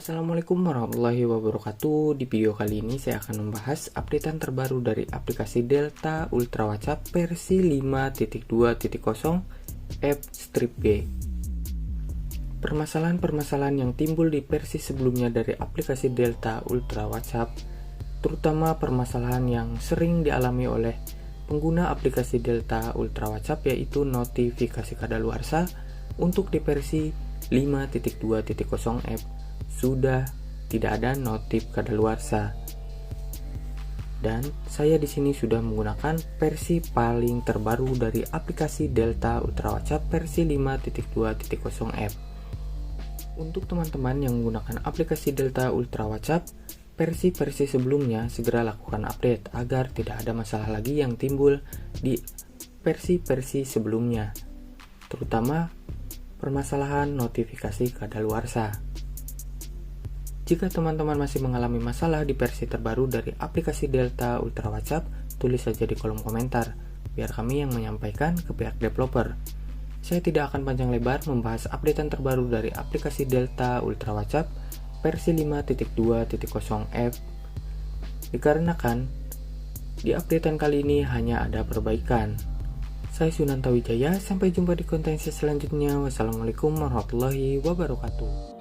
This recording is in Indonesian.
Assalamualaikum warahmatullahi wabarakatuh. Di video kali ini saya akan membahas updatean terbaru dari aplikasi Delta Ultra WhatsApp versi 5.2.0 App Strip B. Permasalahan-permasalahan yang timbul di versi sebelumnya dari aplikasi Delta Ultra WhatsApp, terutama permasalahan yang sering dialami oleh pengguna aplikasi Delta Ultra WhatsApp, yaitu notifikasi kadaluarsa untuk di versi 5.2.0 App sudah tidak ada notif kadaluarsa. Dan saya di sini sudah menggunakan versi paling terbaru dari aplikasi Delta Ultra WhatsApp versi 5.2.0 App. Untuk teman-teman yang menggunakan aplikasi Delta Ultra WhatsApp versi-versi sebelumnya, segera lakukan update agar tidak ada masalah lagi yang timbul di versi-versi sebelumnya, terutama permasalahan notifikasi kadaluarsa. Jika teman-teman masih mengalami masalah di versi terbaru dari aplikasi Delta Ultra WhatsApp, tulis saja di kolom komentar, biar kami yang menyampaikan ke pihak developer. Saya tidak akan panjang lebar membahas updatean terbaru dari aplikasi Delta Ultra WhatsApp versi 5.2.0 App, dikarenakan di updatean kali ini hanya ada perbaikan. Saya Sunanta Wijaya, sampai jumpa di konten selanjutnya. Wassalamualaikum warahmatullahi wabarakatuh.